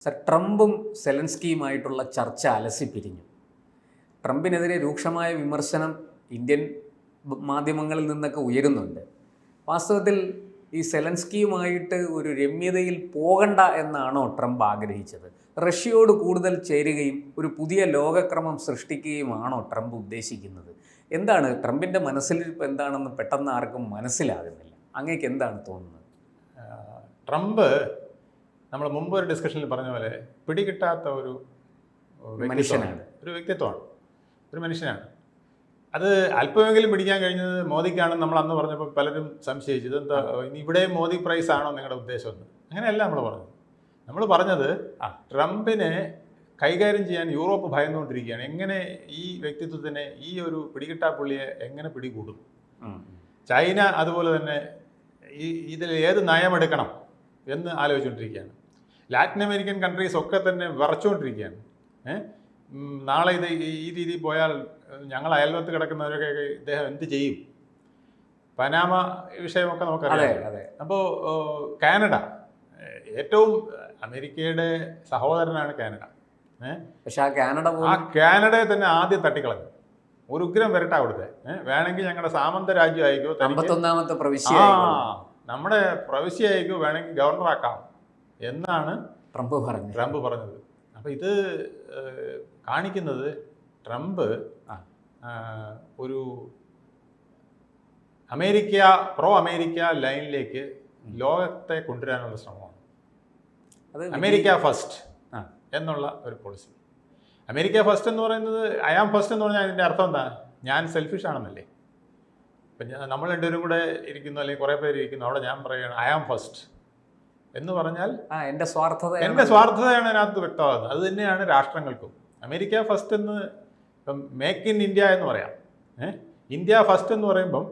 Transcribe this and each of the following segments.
Sir, ട്രംപും സെലൻസ്കിയുമായിട്ടുള്ള ചർച്ച അലസിപ്പിരിഞ്ഞു. ട്രംപിനെതിരെ രൂക്ഷമായ വിമർശനം ഇന്ത്യൻ മാധ്യമങ്ങളിൽ നിന്നൊക്കെ ഉയരുന്നുണ്ട്. വാസ്തവത്തിൽ ഈ സെലൻസ്കിയുമായിട്ട് ഒരു രമ്യതയിൽ പോകണ്ട എന്നാണോ ട്രംപ് ആഗ്രഹിച്ചത്? റഷ്യയോട് കൂടുതൽ ചേരുകയും ഒരു പുതിയ ലോകക്രമം സൃഷ്ടിക്കുകയുമാണോ ട്രംപ് ഉദ്ദേശിക്കുന്നത്? എന്താണ് ട്രംപിൻ്റെ മനസ്സിലിരിപ്പ് എന്താണെന്ന് പെട്ടെന്ന് ആർക്കും മനസ്സിലാകുന്നില്ല. അങ്ങേക്ക് എന്താണ് തോന്നുന്നത്? ട്രംപ് നമ്മൾ മുമ്പ് ഒരു ഡിസ്കഷനിൽ പറഞ്ഞ പോലെ പിടികിട്ടാത്ത ഒരു മനുഷ്യനാണ്, ഒരു വ്യക്തിത്വമാണ്, ഒരു മനുഷ്യനാണ്. അത് അല്പമെങ്കിലും പിടിക്കാൻ കഴിഞ്ഞത് മോദിക്കാണെന്ന് നമ്മൾ അന്ന് പറഞ്ഞപ്പോൾ പലരും സംശയിച്ചു. ഇതെന്താ ഇനി ഇവിടെ മോദി പ്രൈസ് ആണോ നിങ്ങളുടെ ഉദ്ദേശമെന്ന്? അങ്ങനെയല്ല നമ്മൾ പറഞ്ഞത്. നമ്മൾ പറഞ്ഞത് ട്രംപിനെ കൈകാര്യം ചെയ്യാൻ യൂറോപ്പ് ഭയന്നുകൊണ്ടിരിക്കുകയാണ്. എങ്ങനെ ഈ വ്യക്തിത്വത്തിനെ, ഈ ഒരു പിടികിട്ടാ പുള്ളിയെ എങ്ങനെ പിടികൂടും? ചൈന അതുപോലെ തന്നെ ഇതിൽ ഏത് നയമെടുക്കണം എന്ന് ആലോചിച്ചുകൊണ്ടിരിക്കുകയാണ്. ലാറ്റിൻ അമേരിക്കൻ കൺട്രീസ് ഒക്കെ തന്നെ വിറച്ചുകൊണ്ടിരിക്കുകയാണ്. നാളെ ഇത് ഈ രീതിയിൽ പോയാൽ ഞങ്ങൾ അയൽവത്ത് കിടക്കുന്നവരൊക്കെ ഇദ്ദേഹം എന്ത് ചെയ്യും? പനാമ വിഷയമൊക്കെ നമുക്കറിയാം. അപ്പോൾ കാനഡ, ഏറ്റവും അമേരിക്കയുടെ സഹോദരനാണ് കാനഡ. പക്ഷെ ആ കാനഡയെ തന്നെ ആദ്യം തട്ടിക്കളഞ്ഞു. ഒരു ഉഗ്രം വരട്ടെ അവിടുത്തെ. വേണമെങ്കിൽ ഞങ്ങളുടെ സാമന്ത രാജ്യം ആയിക്കോ, 51ാമത്തെ പ്രവിശ്യ, നമ്മുടെ പ്രവിശ്യ ആയിക്കോ, വേണമെങ്കിൽ ഗവർണറാക്കാം എന്നാണ് ട്രംപ് പറഞ്ഞത്. അപ്പോൾ ഇത് കാണിക്കുന്നത് ട്രംപ് ഒരു പ്രോ അമേരിക്ക ലൈനിലേക്ക് ലോകത്തെ കൊണ്ടുവരാനുള്ള ശ്രമമാണ്. അമേരിക്ക ഫസ്റ്റ് എന്നുള്ള ഒരു പോളിസി. അമേരിക്ക ഫസ്റ്റ് എന്ന് പറയുന്നത്, ഐ ആം ഫസ്റ്റ് എന്ന് പറഞ്ഞാൽ അതിൻ്റെ അർത്ഥം എന്താ? ഞാൻ സെൽഫിഷ് ആണെന്നല്ലേ. ഇപ്പം നമ്മൾ രണ്ടുപേരും കൂടെ ഇരിക്കുന്നു, അല്ലെങ്കിൽ കുറേ പേര് ഇരിക്കുന്നു, അവിടെ ഞാൻ പറയുകയാണ് ഐ ആം ഫസ്റ്റ് എന്ന് പറഞ്ഞാൽ എൻ്റെ സ്വാർത്ഥതയാണ് അതിനകത്ത് വ്യക്തമാകുന്നത്. അത് തന്നെയാണ് രാഷ്ട്രങ്ങൾക്കും. അമേരിക്ക ഫസ്റ്റ് എന്ന്, ഇപ്പം മേക്ക് ഇൻ ഇന്ത്യ എന്ന് പറയാം. ഇന്ത്യ ഫസ്റ്റ് എന്ന് പറയുമ്പം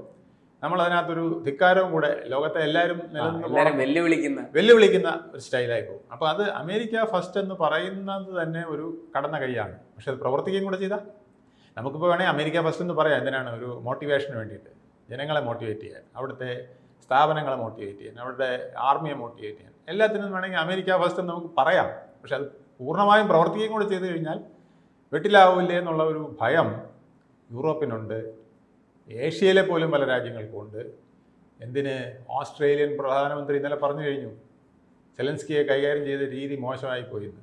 നമ്മൾ അതിനകത്തൊരു ധിക്കാരവും കൂടെ ലോകത്തെ എല്ലാവരും വെല്ലുവിളിക്കുന്ന ഒരു സ്റ്റൈലായി പോകും. അപ്പോൾ അത് അമേരിക്ക ഫസ്റ്റ് എന്ന് പറയുന്നത് തന്നെ ഒരു കടന്ന കൈയാണ്. പക്ഷെ അത് പ്രവർത്തിക്കുകയും കൂടെ ചെയ്താൽ നമുക്കിപ്പോൾ വേണമെങ്കിൽ അമേരിക്ക ഫസ്റ്റ് എന്ന് പറയാം. എന്തിനാണ്? ഒരു മോട്ടിവേഷന് വേണ്ടിയിട്ട്, ജനങ്ങളെ മോട്ടിവേറ്റ് ചെയ്യാൻ, അവിടുത്തെ സ്ഥാപനങ്ങളെ മോട്ടിവേറ്റ് ചെയ്യാൻ, അവരുടെ ആർമിയെ മോട്ടിവേറ്റ് ചെയ്യാൻ, എല്ലാത്തിനും വേണമെങ്കിൽ അമേരിക്ക ഫസ്റ്റ് എന്ന് നമുക്ക് പറയാം. പക്ഷെ അത് പൂർണ്ണമായും പ്രവർത്തിക്കുകയും കൂടെ ചെയ്തു കഴിഞ്ഞാൽ വെട്ടിലാവില്ലേ എന്നുള്ള ഒരു ഭയം യൂറോപ്പിനുണ്ട്, ഏഷ്യയിലെ പോലും പല രാജ്യങ്ങൾക്കുണ്ട്. എന്തിന്? ഓസ്ട്രേലിയൻ പ്രധാനമന്ത്രി ഇന്നലെ പറഞ്ഞു കഴിഞ്ഞു സെലൻസ്കിയെ കൈകാര്യം ചെയ്ത രീതി മോശമായി പോയിന്ന്.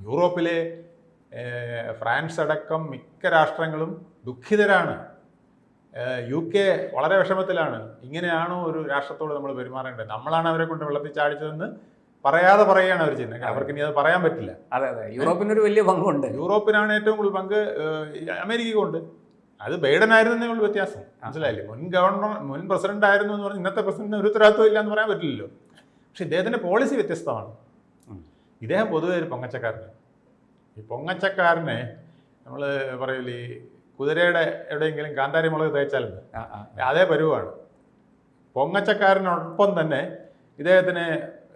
യൂറോപ്പിലെ ഫ്രാൻസ് അടക്കം മിക്ക രാഷ്ട്രങ്ങളും ദുഃഖിതരാണ്. UK വളരെ വിഷമത്തിലാണ്. ഇങ്ങനെയാണോ ഒരു രാഷ്ട്രത്തോട് നമ്മൾ പെരുമാറേണ്ടത്? നമ്മളാണ് അവരെ കൊണ്ട് വെള്ളത്തിൽ ചാടിച്ചതെന്ന് പറയാതെ പറയുകയാണ് അവർ ചെയ്യുന്നത്. അവർക്ക് ഇനി അത് പറയാൻ പറ്റില്ല. യൂറോപ്പിനൊരു വലിയ പങ്കുണ്ട്. യൂറോപ്പിനാണ് ഏറ്റവും കൂടുതൽ പങ്ക്, അമേരിക്കയ്ക്കുണ്ട്. അത് ബൈഡൻ ആയിരുന്നേ ഉള്ളൂ വ്യത്യാസം. മനസ്സിലായില്ലേ? മുൻ പ്രസിഡന്റ് ആയിരുന്നു എന്ന് പറഞ്ഞ് ഇന്നത്തെ പ്രസിഡന്റിന് ഒരു ഉത്തരവാദിത്വം ഇല്ല എന്ന് പറയാൻ പറ്റില്ലല്ലോ. പക്ഷെ ഇദ്ദേഹത്തിന്റെ പോളിസി വ്യത്യസ്തമാണ്. ഇദ്ദേഹം പൊതുവെ ഒരു പൊങ്ങച്ചക്കാരനാണ്. ഈ പൊങ്ങച്ചക്കാരനെ നമ്മൾ പറയില്ലേ, കുതിരയുടെ എവിടെയെങ്കിലും കാന്താരി മുളക് തേച്ചാലുണ്ട്, അതേ പരുവാണ്. പൊങ്ങച്ചക്കാരനൊപ്പം തന്നെ ഇദ്ദേഹത്തിന്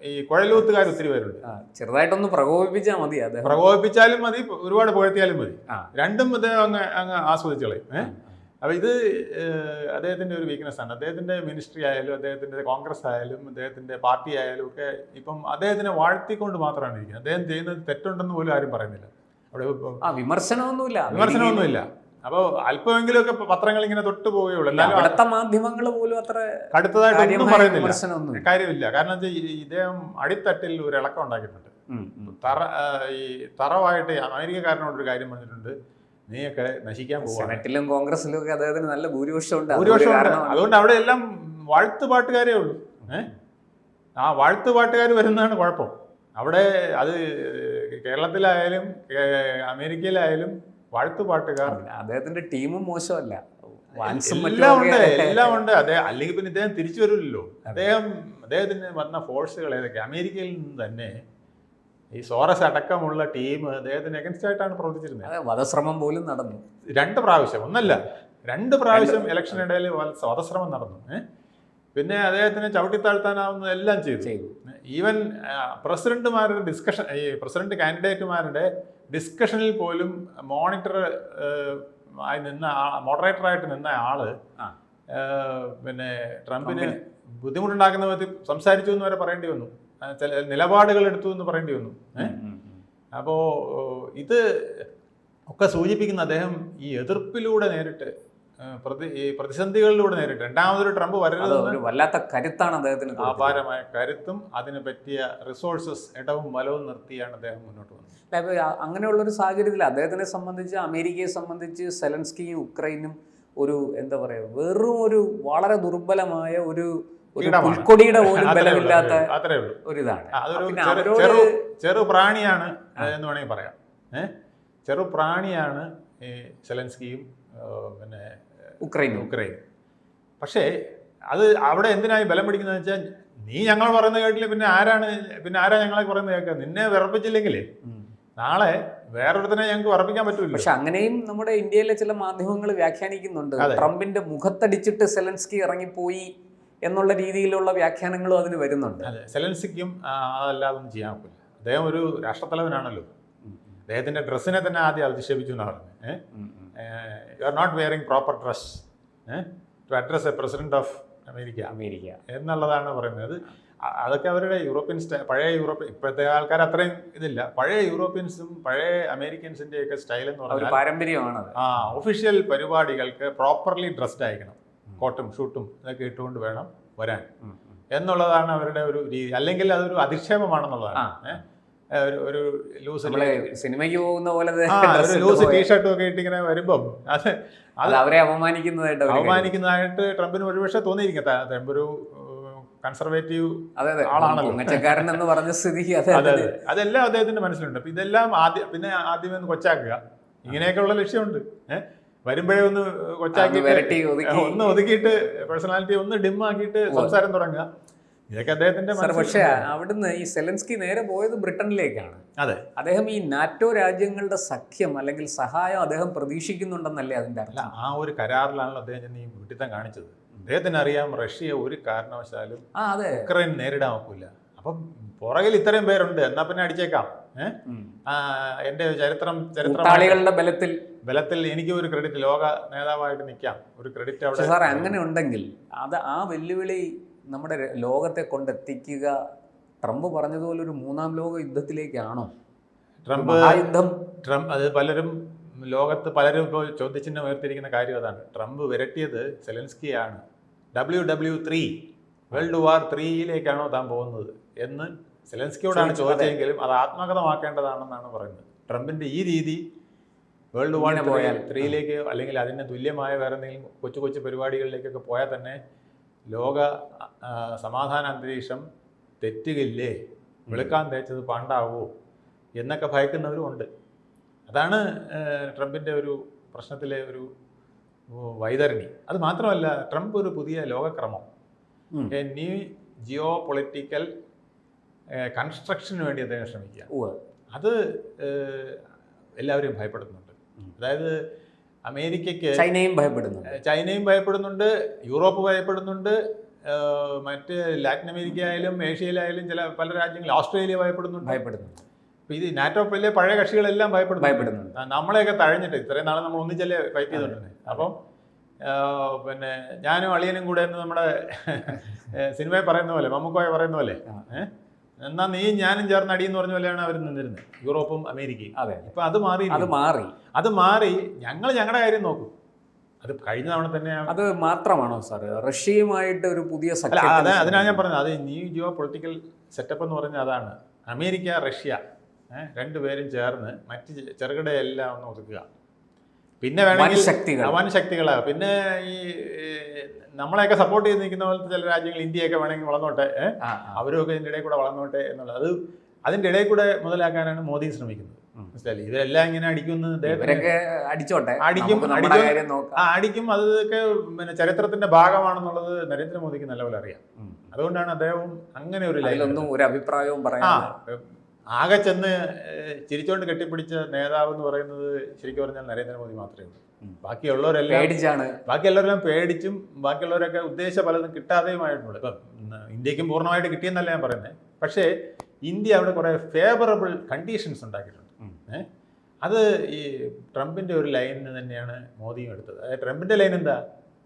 ഈ കുഴലൂത്തുകാർ ഒത്തിരി പേരുണ്ട്. ചെറുതായിട്ടൊന്ന് പ്രകോപിപ്പിച്ചാൽ മതി, പ്രകോപിപ്പിച്ചാലും മതി, ഒരുപാട് പുകഴ്ത്തിയാലും മതി. രണ്ടും ഇദ്ദേഹം അങ്ങ് ആസ്വദിച്ചു കളയും. അപ്പോൾ ഇത് അദ്ദേഹത്തിൻ്റെ ഒരു വീക്ക്നെസ് ആണ്. അദ്ദേഹത്തിൻ്റെ മിനിസ്ട്രി ആയാലും, അദ്ദേഹത്തിൻ്റെ കോൺഗ്രസ് ആയാലും, അദ്ദേഹത്തിൻ്റെ പാർട്ടി ആയാലും ഒക്കെ ഇപ്പം അദ്ദേഹത്തിനെ വാഴ്ത്തിക്കൊണ്ട് മാത്രമാണ് ഇരിക്കുന്നത്. അദ്ദേഹം ചെയ്യുന്നത് തെറ്റുണ്ടെന്ന് പോലും ആരും പറയുന്നില്ല. അവിടെ വിമർശനമൊന്നുമില്ല. അപ്പോൾ അല്പമെങ്കിലും ഒക്കെ പത്രങ്ങൾ ഇങ്ങനെ തൊട്ട് പോവുകയുള്ളൂ. എന്നാലും മാധ്യമങ്ങൾ പോലും അത്ര കടുത്തതായിട്ടൊന്നും പറയുന്നില്ല, കാര്യമില്ല. കാരണം ഇദ്ദേഹം അടിത്തട്ടിൽ ഒരു ഇളക്കം ഉണ്ടാക്കിയിട്ടുണ്ട്. ഈ തറവായിട്ട് അമേരിക്കക്കാരനോടൊരു കാര്യം പറഞ്ഞിട്ടുണ്ട്, നീയൊക്കെ നശിക്കാൻ പോകും. സെനറ്റിലും കോൺഗ്രസിലും ഒക്കെ അദ്ദേഹത്തിന് നല്ല ഭൂരിപക്ഷമുണ്ട്. അതുകൊണ്ട് അവിടെ എല്ലാം വാഴ്ത്തുപാട്ടുകാരേ ഉള്ളൂ. ആ വാഴ്ത്തുപാട്ടുകാർ വരുന്നതാണ് കുഴപ്പം. അവിടെ അത് കേരളത്തിലായാലും അമേരിക്കയിലായാലും വാഴ്ത്തുപാട്ടുകാർ. അദ്ദേഹത്തിന്റെ ടീമും മോശമല്ല, എല്ലാം ഉണ്ട്. അല്ലെങ്കിൽ പിന്നെ ഇദ്ദേഹം തിരിച്ചു വരില്ലല്ലോ. അദ്ദേഹത്തിന് വന്ന ഫോഴ്സുകൾ ഏതൊക്കെ? അമേരിക്കയിൽ നിന്ന് തന്നെ ഈ സോറസ് അടക്കമുള്ള ടീം അദ്ദേഹത്തിന് എഗൻസ്റ്റ് ആയിട്ടാണ് പ്രവർത്തിച്ചിരുന്നത്. വധശ്രമം പോലും നടന്നു 2 പ്രാവശ്യം, ഒന്നല്ല 2 പ്രാവശ്യം ഇലക്ഷനിടയിൽ വധശ്രമം നടന്നു. പിന്നെ അദ്ദേഹത്തിനെ ചവിട്ടിത്താഴ്ത്താനാവുന്ന എല്ലാം ചെയ്തു. ഈവൻ പ്രസിഡന്റുമാരുടെ ഡിസ്കഷൻ, ഈ പ്രസിഡന്റ് കാൻഡിഡേറ്റുമാരുടെ ഡിസ്കഷനിൽ പോലും മോഡറേറ്ററായിട്ട് നിന്ന ആള് പിന്നെ ട്രംപിന് ബുദ്ധിമുട്ടുണ്ടാക്കുന്ന വിധത്തിൽ സംസാരിച്ചു എന്ന് വരെ പറയേണ്ടി വന്നു. ചില നിലപാടുകൾ എടുത്തു എന്ന് പറയേണ്ടി വന്നു. അപ്പോൾ ഇത് ഒക്കെ സൂചിപ്പിക്കുന്ന അദ്ദേഹം ഈ എതിർപ്പിലൂടെ നേരിട്ട് ഈ പ്രതിസന്ധികളിലൂടെ നേരിട്ട് രണ്ടാമതൊരു ട്രംപ് വരരുതെന്ന് ഒരു വല്ലാത്ത കരുത്താണ് അദ്ദേഹത്തിന് അപാരമായ കരുത്തും അതിന് പറ്റിയ റിസോഴ്സസ് ഇടവും വലവും നിർത്തിയാണ് അദ്ദേഹം മുന്നോട്ട് വന്നത്. അങ്ങനെയുള്ളൊരു സാഹചര്യത്തിൽ അദ്ദേഹത്തിനെ സംബന്ധിച്ച്, അമേരിക്കയെ സംബന്ധിച്ച് സെലൻസ്കിയും ഉക്രൈനും ഒരു എന്താ പറയുക, വെറും ഒരു വളരെ ദുർബലമായ ഒരു പുൽക്കൊടിയുടെ പോലും ബലമില്ലാത്ത ഒരിതാണ്. അതൊരു ചെറു പ്രാണിയാണ് എന്ന് വേണമെങ്കിൽ പറയാം. ചെറു പ്രാണിയാണ് ഈ സെലൻസ്കിയും പിന്നെ ഉക്രൈനും. പക്ഷേ അത് അവിടെ എന്തിനായി ബലം പിടിക്കുന്നത് വെച്ചാൽ, നീ ഞങ്ങൾ പറയുന്നത് കേട്ടില്ല, പിന്നെ ആരാ ഞങ്ങളെ പറയുന്നത് കേൾക്കുക? നിന്നെ വിറപ്പിച്ചില്ലെങ്കിലേ നാളെ വേറൊരുത്തനെ ഞങ്ങൾക്ക് വിറപ്പിക്കാൻ പറ്റില്ല. പക്ഷെ അങ്ങനെയും നമ്മുടെ ഇന്ത്യയിലെ ചില മാധ്യമങ്ങൾ വ്യാഖ്യാനിക്കുന്നുണ്ട്. ട്രംപിന്റെ മുഖത്തടിച്ചിട്ട് സെലൻസ്കി ഇറങ്ങിപ്പോയി എന്നുള്ള രീതിയിലുള്ള വ്യാഖ്യാനങ്ങളും അതിന് വരുന്നുണ്ട്. അതെ, സെലൻസ്കിക്കും അതല്ലാതൊന്നും ചെയ്യാൻ പറ്റില്ല. അദ്ദേഹം ഒരു രാഷ്ട്രത്തലവനാണല്ലോ. അദ്ദേഹത്തിന്റെ ഡ്രസ്സിനെ തന്നെ ആദ്യം അധിക്ഷേപിച്ചു എന്നാണ് പറഞ്ഞത്. You are not wearing proper dress to address a president of America എന്നുള്ളതാണ് പറയുന്നത്. അതൊക്കെ അവരുടെ യൂറോപ്യൻ പഴയ ഇപ്പോഴത്തെ ആൾക്കാർ അത്രയും ഇതില്ല. പഴയ യൂറോപ്യൻസും പഴയ അമേരിക്കൻസിന്റെ ഒക്കെ സ്റ്റൈൽ എന്ന് പറഞ്ഞാൽ പാരമ്പര്യമാണ്. ഒഫീഷ്യൽ പരിപാടികൾക്ക് പ്രോപ്പർലി ഡ്രസ്ഡ് ആയിരിക്കണം. കോട്ടും ഷൂട്ടും ഇതൊക്കെ ഇട്ടുകൊണ്ട് വേണം വരാൻ എന്നുള്ളതാണ് അവരുടെ ഒരു രീതി. അല്ലെങ്കിൽ അതൊരു അധിക്ഷേപമാണെന്നുള്ളതാണ്. ഒരു ലൂസ് സിനിമയ്ക്ക് പോകുന്ന പോലെ ലൂസ് ടീഷർട്ടും ഒക്കെ ഇട്ടിങ്ങനെ വരുമ്പം അത് അവരെ അപമാനിക്കുന്നതായിട്ട് ട്രംപിന് ഒരുപക്ഷെ തോന്നിയിരിക്കും. ട്രംപ് ഒരു കൺസർവേറ്റീവ് ആളാണല്ലോ, മെച്ചക്കാരൻ എന്ന് പറഞ്ഞ സ്ഥിതിക്ക് അതെല്ലാം അദ്ദേഹത്തിന്റെ മനസ്സിലുണ്ട്. അപ്പൊ ഇതെല്ലാം ആദ്യമേ ഒന്ന് കൊച്ചാക്കുക, ഇങ്ങനെയൊക്കെയുള്ള ലക്ഷ്യമുണ്ട്. വരുമ്പോഴേ ഒന്ന് കൊച്ചാക്കി ഒന്ന് ഒതുക്കിയിട്ട് പേഴ്സണാലിറ്റി ഒന്ന് ഡിം ആക്കിയിട്ട് സംസാരം തുടങ്ങുക. ഇതൊക്കെ അദ്ദേഹത്തിന്റെ. പക്ഷേ അവിടുന്ന് ഈ സെലൻസ്കി നേരെ പോയത് ബ്രിട്ടനിലേക്കാണ്. അതെ, അദ്ദേഹം ഈ നാറ്റോ രാജ്യങ്ങളുടെ സഖ്യം അല്ലെങ്കിൽ സഹായം അദ്ദേഹം പ്രതീക്ഷിക്കുന്നുണ്ടെന്നല്ലേ അതിന്റെ അർത്ഥം? ആ ഒരു കരാറിലാണല്ലോ അദ്ദേഹം ഈ വിട്ടിത്തം കാണിച്ചത്. അദ്ദേഹത്തിന് അറിയാം റഷ്യ ഒരു കാരണവശാലും ഉക്രൈൻ നേരിടാൻ നോക്കില്ല. അപ്പം പുറകിൽ ഇത്രയും പേരുണ്ട്, എന്നാ പിന്നെ അടിച്ചേക്കാം. എന്റെ ചരിത്രങ്ങളുടെ ബലത്തിൽ എനിക്ക് ഒരു ക്രെഡിറ്റ്, ലോക നേതാവായിട്ട് നിൽക്കാം, ഒരു ക്രെഡിറ്റ് അവിടെ. സാറേ, അങ്ങനെ ഉണ്ടെങ്കിൽ അത് ആ വെല്ലുവിളി നമ്മുടെ ലോകത്തെ കൊണ്ടെത്തിക്കുക ട്രംപ് പറഞ്ഞതുപോലെ ഒരു മൂന്നാം ലോക യുദ്ധത്തിലേക്കാണോ? ട്രംപ് അത് ലോകത്ത് ഇപ്പോൾ ചോദ്യചിഹ്നം ഉയർത്തിയിരിക്കുന്ന കാര്യം അതാണ്. ട്രംപ് വിരട്ടിയത് സെലൻസ്കിയാണ്. WW3 വേൾഡ് വാർ 3യിലേക്കാണോ താൻ പോകുന്നത് എന്ന് സെലൻസ്കിയോടാണ് ചോദിച്ചെങ്കിലും അത് ആത്മകഥമാക്കേണ്ടതാണെന്നാണ് പറയുന്നത്. ട്രംപിന്റെ ഈ രീതി വേൾഡ് വാർ 3യിലേക്ക് അല്ലെങ്കിൽ അതിന് തുല്യമായ വേറെ എന്തെങ്കിലും കൊച്ചു കൊച്ചു പരിപാടികളിലേക്കൊക്കെ പോയാൽ തന്നെ ലോക സമാധാന അന്തരീക്ഷം തെറ്റുകില്ലേ, വെളുക്കാൻ തേച്ചത് പാണ്ടാവോ എന്നൊക്കെ ഭയക്കുന്നവരും ഉണ്ട്. അതാണ് ട്രംപിൻ്റെ ഒരു പ്രശ്നത്തിലെ ഒരു വൈതരണി. അത് മാത്രമല്ല, ട്രംപ് ഒരു പുതിയ ലോകക്രമം, ന്യൂ ജിയോ പൊളിറ്റിക്കൽ കൺസ്ട്രക്ഷന് വേണ്ടി അദ്ദേഹം ശ്രമിക്കുക. അത് എല്ലാവരെയും ഭയപ്പെടുന്നുണ്ട്. അതായത് അമേരിക്കയ്ക്ക് ചൈനയും ഭയപ്പെടുന്നുണ്ട്, യൂറോപ്പ് ഭയപ്പെടുന്നുണ്ട്, മറ്റ് ലാറ്റിൻ അമേരിക്ക ആയാലും ഏഷ്യയിലായാലും പല രാജ്യങ്ങൾ, ഓസ്ട്രേലിയ ഭയപ്പെടുന്നുണ്ട്. ഇത് നാറ്റോയിലെ പഴയ കക്ഷികളെല്ലാം ഭയപ്പെടുന്നുണ്ട്. നമ്മളെയൊക്കെ തഴഞ്ഞിട്ട് ഇത്രയും നാളെ നമ്മൾ ഒന്നിച്ചല്ലേ ഫൈറ്റ് ചെയ്തിട്ടുണ്ട്. അപ്പം പിന്നെ ഞാനും അളിയനും കൂടെ എന്ന് നമ്മുടെ സിനിമയിൽ പറയുന്ന പോലെ, മമ്മൂക്കോയ പറയുന്ന പോലെ, എന്നാ നീ ഞാനും ചേർന്ന് അടിയെന്ന് പറഞ്ഞ പോലെയാണ് അവർ നിന്നിരുന്നത്, യൂറോപ്പും അമേരിക്കയും. ഇപ്പൊ അത് മാറി ഞങ്ങൾ ഞങ്ങളുടെ കാര്യം നോക്കും. അത് കഴിഞ്ഞ തവണ തന്നെ. അത് മാത്രമാണോ സാർ റഷ്യയുമായിട്ട് ഒരു പുതിയ അതിനാണ് ഞാൻ പറഞ്ഞത്. അത് ന്യൂ ജിയോ പൊളിറ്റിക്കൽ സെറ്റപ്പ് എന്ന് പറഞ്ഞാൽ അതാണ്. അമേരിക്ക, റഷ്യ രണ്ടുപേരും ചേർന്ന് മറ്റ് ചെറുകിടയെല്ലാം ഒന്ന് ഒതുക്കുക. പിന്നെ വേണമെങ്കിൽ വൻ ശക്തികളാണ്. പിന്നെ ഈ നമ്മളെയൊക്കെ സപ്പോർട്ട് ചെയ്ത് നിൽക്കുന്ന പോലത്തെ ചില രാജ്യങ്ങൾ, ഇന്ത്യയൊക്കെ വേണമെങ്കിൽ വളർന്നോട്ടെ, അവരൊക്കെ ഇതിൻ്റെ ഇടയിൽ കൂടെ വളർന്നോട്ടെ എന്നുള്ളത്, അത് അതിൻ്റെ ഇടയിൽ കൂടെ മുതലാക്കാനാണ് മോദി ശ്രമിക്കുന്നത്. മനസ്സിലായില്ലേ? ഇവരെല്ലാം ഇങ്ങനെ അടിക്കും. അതൊക്കെ പിന്നെ ചരിത്രത്തിന്റെ ഭാഗമാണെന്നുള്ളത് നരേന്ദ്രമോദിക്ക് നല്ലപോലെ അറിയാം. അതുകൊണ്ടാണ് അദ്ദേഹവും അങ്ങനെ ഒരു അഭിപ്രായവും പറയാം. ആകെ ചെന്ന് ചിരിച്ചോണ്ട് കെട്ടിപ്പിടിച്ച നേതാവ് എന്ന് പറയുന്നത് ശരിക്കും പറഞ്ഞാൽ നരേന്ദ്രമോദി മാത്രമേ ഉള്ളൂ. ബാക്കിയുള്ളവരെല്ലാം പേടിച്ചും ബാക്കിയുള്ളവരൊക്കെ ഉദ്ദേശ പലതും കിട്ടാതെയുമായിട്ടുള്ളൂ. ഇപ്പം ഇന്ത്യക്കും പൂർണ്ണമായിട്ട് കിട്ടിയെന്നല്ല ഞാൻ പറയുന്നത്. പക്ഷേ ഇന്ത്യ അവിടെ കുറേ ഫേവറബിൾ കണ്ടീഷൻസ് ഉണ്ടാക്കിയിട്ടുണ്ട്. അത് ഈ ട്രംപിൻ്റെ ഒരു ലൈനിന് തന്നെയാണ് മോദിയും എടുത്തത്. അതായത് ട്രംപിൻ്റെ ലൈൻ എന്താ?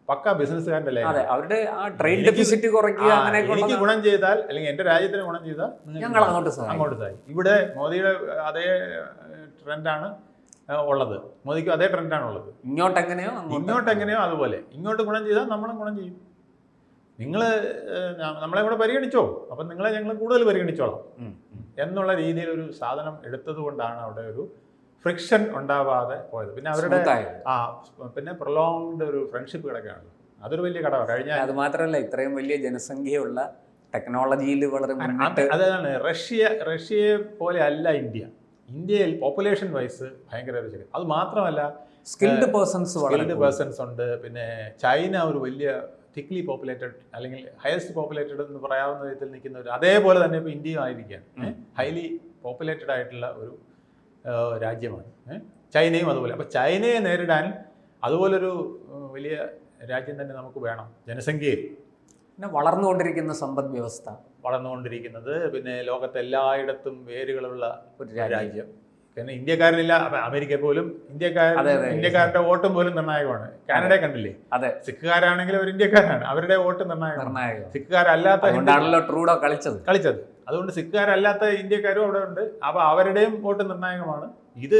പക്ക ബിസിനസ്സുകാരൻ്റെ ലൈൻ. അതെ, അവരുടെ ആ ട്രേഡ് ഡെഫിസിറ്റ് കുറയ്ക്കുക അങ്ങനെയൊക്കെ എനിക്ക് ഗുണം ചെയ്താൽ, അല്ലെങ്കിൽ എൻ്റെ രാജ്യത്തിന് ഗുണം ചെയ്താൽ ഞങ്ങൾ അങ്ങോട്ട് സഹായിക്കും. ഇവിടെ മോദിയുടെ അതേ ട്രെൻഡാണ് ഉള്ളത്, മോദിക്കും അതേ ട്രെൻഡാണ് ഉള്ളത്. ഇങ്ങോട്ടെങ്ങനെയോ അതുപോലെ ഇങ്ങോട്ട് ഗുണം ചെയ്താൽ നമ്മളും ഗുണം ചെയ്യും. നിങ്ങൾ നമ്മളെ കൂടെ പരിഗണിച്ചോ, അപ്പം നിങ്ങളെ ഞങ്ങൾ കൂടുതൽ പരിഗണിച്ചോളാം എന്നുള്ള രീതിയിൽ ഒരു സാധനം എടുത്തത് കൊണ്ടാണ് അവിടെ ഒരു ഫ്രിക്ഷൻ ഉണ്ടാവാതെ പോയത്. പിന്നെ അവരുടെ പിന്നെ പ്രൊലോങ്ഡ് ഒരു ഫ്രണ്ട്ഷിപ്പ് കിടക്കുകയാണ്. അതൊരു വലിയ കടമാണ്. കഴിഞ്ഞ അത് മാത്രമല്ല, ഇത്രയും വലിയ ജനസംഖ്യയുള്ള ടെക്നോളജിയിൽ വളരെ അതാണ്. റഷ്യയെ പോലെ അല്ല ഇന്ത്യയിൽ പോപ്പുലേഷൻ വൈസ് ഭയങ്കര ഒരു ശരി. അത് മാത്രമല്ല സ്കിൽഡ് പേഴ്സൺസ് ഉണ്ട്. പിന്നെ ചൈന ഒരു വലിയ തിക്ലി പോപ്പുലേറ്റഡ് അല്ലെങ്കിൽ ഹയസ്റ്റ് പോപ്പുലേറ്റഡ് എന്ന് പറയാവുന്ന വിധത്തിൽ നിൽക്കുന്ന ഒരു, അതേപോലെ തന്നെ ഇപ്പോൾ ഇന്ത്യയും ആയിരിക്കുകയാണ്. ഹൈലി പോപ്പുലേറ്റഡ് ആയിട്ടുള്ള ഒരു രാജ്യമാണ് ചൈനയും അതുപോലെ. അപ്പോൾ ചൈനയെ നേരിടാൻ അതുപോലൊരു വലിയ രാജ്യം തന്നെ നമുക്ക് വേണം. ജനസംഖ്യയിൽ പിന്നെ വളർന്നുകൊണ്ടിരിക്കുന്ന സമ്പദ് വ്യവസ്ഥ, വളർന്നുകൊണ്ടിരിക്കുന്നത്, പിന്നെ ലോകത്ത് എല്ലായിടത്തും വേരുകളുള്ള ഒരു രാജ്യം. പിന്നെ ഇന്ത്യക്കാരനില്ല. അമേരിക്ക പോലും ഇന്ത്യക്കാരുടെ വോട്ടും പോലും നിർണായകമാണ്. കാനഡയെ കണ്ടില്ലേ? അതെ, സിഖുകാരാണെങ്കിലും അവർ ഇന്ത്യക്കാരാണ്, അവരുടെ വോട്ട് നിർണായകമാണ്. സിഖുകാരല്ലാത്ത ട്രൂഡോ കളിച്ചത് അതുകൊണ്ട് സിഖുകാരല്ലാത്ത ഇന്ത്യക്കാരും അവിടെ ഉണ്ട്. അപ്പൊ അവരുടെയും വോട്ട് നിർണായകമാണ്. ഇത്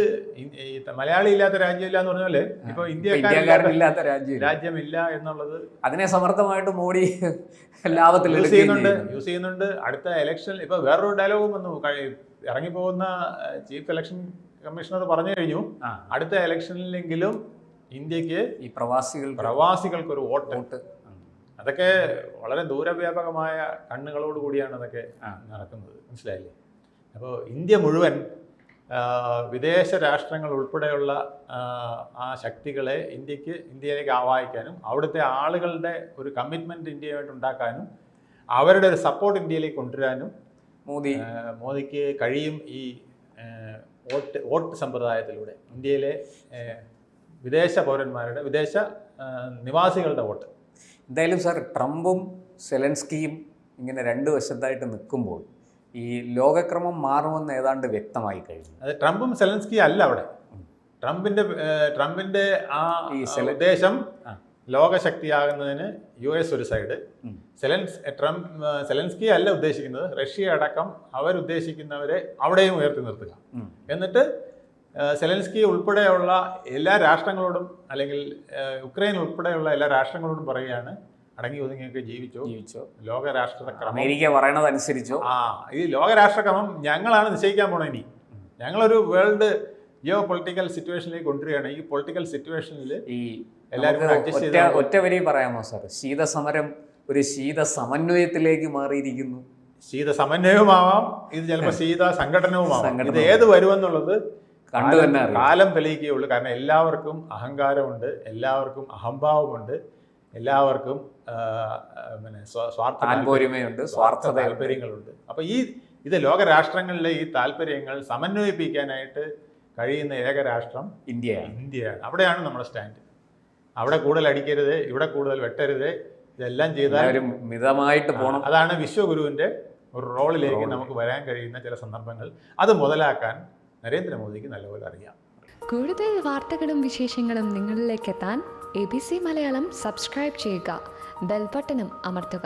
മലയാളി ഇല്ലാത്ത രാജ്യമില്ല എന്ന് പറഞ്ഞാല് ഇപ്പൊ ഇന്ത്യക്കാരില്ലാത്ത രാജ്യമില്ല എന്നുള്ളത് അതിനെ സമർത്ഥമായിട്ട് മോഡി ലാഭത്തിൽ യൂസ് ചെയ്യുന്നുണ്ട്. അടുത്ത ഇലക്ഷൻ ഇപ്പൊ വേറൊരു ഡയലോഗും വന്നു. ഇറങ്ങിപ്പോകുന്ന ചീഫ് ഇലക്ഷൻ കമ്മീഷണർ പറഞ്ഞു കഴിഞ്ഞു, അടുത്ത ഇലക്ഷനിലെങ്കിലും ഇന്ത്യക്ക് ഈ പ്രവാസികൾക്ക് ഒരു വോട്ട്. അതൊക്കെ വളരെ ദൂരവ്യാപകമായ കണ്ണുകളോട് കൂടിയാണ് അതൊക്കെ നടക്കുന്നത്, മനസ്സിലായില്ലേ? അപ്പോൾ ഇന്ത്യ മുഴുവൻ വിദേശ രാഷ്ട്രങ്ങൾ ഉൾപ്പെടെയുള്ള ആ ശക്തികളെ ഇന്ത്യയിലേക്ക് ആവാഹിക്കാനും അവിടുത്തെ ആളുകളുടെ ഒരു കമ്മിറ്റ്മെൻറ്റ് ഇന്ത്യയുമായിട്ട് ഉണ്ടാക്കാനും അവരുടെ ഒരു സപ്പോർട്ട് ഇന്ത്യയിലേക്ക് കൊണ്ടുവരാനും മോദിക്ക് കഴിയും. ഈ വോട്ട് സമ്പ്രദായത്തിലൂടെ ഇന്ത്യയിലെ വിദേശ പൗരന്മാരുടെ, വിദേശ നിവാസികളുടെ വോട്ട്. എന്തായാലും സാർ, ട്രംപും സെലൻസ്കിയും ഇങ്ങനെ രണ്ട് വശത്തായിട്ട് നിൽക്കുമ്പോൾ ഈ ലോകക്രമം മാറുമെന്ന് ഏതാണ്ട് വ്യക്തമായി കഴിഞ്ഞു. അത് ട്രംപും സെലൻസ്കിയും അല്ല അവിടെ. ട്രംപിന്റെ ആ ഉദ്ദേശം ലോകശക്തിയാകുന്നതിന് US ഒരു സൈഡ്, സെലൻസ്കി അല്ല ഉദ്ദേശിക്കുന്നത്. റഷ്യ അടക്കം അവരുദ്ദേശിക്കുന്നവരെ അവിടെയും ഉയർത്തി നിർത്തുക. എന്നിട്ട് സെലൻസ്കി ഉൾപ്പെടെയുള്ള എല്ലാ രാഷ്ട്രങ്ങളോടും, അല്ലെങ്കിൽ യുക്രൈൻ ഉൾപ്പെടെയുള്ള എല്ലാ രാഷ്ട്രങ്ങളോടും പറയുകയാണ്, അടങ്ങി ഒതുങ്ങിയൊക്കെ ജീവിച്ചോ, ലോകരാഷ്ട്രക്രമം അമേരിക്ക പറയണതനുസരിച്ചോ. ഈ ലോകരാഷ്ട്രക്രമം ഞങ്ങളാണ് നിശ്ചയിക്കാൻ പോണത്. ഇനി ഞങ്ങളൊരു വേൾഡ് ജിയോ പൊളിറ്റിക്കൽ സിറ്റുവേഷനിലേക്ക് കൊണ്ടുവരികയാണ്. ഈ പൊളിറ്റിക്കൽ സിറ്റുവേഷനിൽ ഈ എല്ലാവരും ഒറ്റ വരി പറയാമോ സാർ? ശീതസമരം ഒരു ശീത സമന്വയത്തിലേക്ക് മാറിയിരിക്കുന്നു. ശീത സമന്വയവുമാവാം, ഇത് ചിലപ്പോൾ ശീത സംഘടനവുമാവാം. ഇത് ഏത് വരുമെന്നുള്ളത് കാലം തെളിയിക്കുകയുള്ളൂ. കാരണം എല്ലാവർക്കും അഹങ്കാരമുണ്ട്, എല്ലാവർക്കും അഹംഭാവമുണ്ട്, എല്ലാവർക്കും പിന്നെ സ്വാർത്ഥ താല്പര്യങ്ങളുണ്ട്. അപ്പോൾ ഇത് ലോകരാഷ്ട്രങ്ങളിലെ ഈ താല്പര്യങ്ങൾ സമന്വയിപ്പിക്കാനായിട്ട് കഴിയുന്ന ഏക രാഷ്ട്രം ഇന്ത്യയാണ്. അവിടെയാണ് നമ്മുടെ സ്റ്റാൻഡ്. അവിടെ കൂടുതൽ അടിക്കരുത്, ഇവിടെ കൂടുതൽ വെട്ടരുത്, ഇതെല്ലാം ചെയ്താൽ മിതമായിട്ട് പോകണം. അതാണ് വിശ്വഗുരുവിൻ്റെ ഒരു റോളിലേക്ക് നമുക്ക് വരാൻ കഴിയുന്ന ചില സന്ദർഭങ്ങൾ. അത് മുതലാക്കാൻ നരേന്ദ്രമോദിക്ക് നല്ലപോലെ അറിയാം. കൂടുതൽ വാർത്തകളും വിശേഷങ്ങളും നിങ്ങളിലേക്ക് എത്താൻ ABC മലയാളം സബ്സ്ക്രൈബ് ചെയ്യുക, ബെൽ ബട്ടണും അമർത്തുക.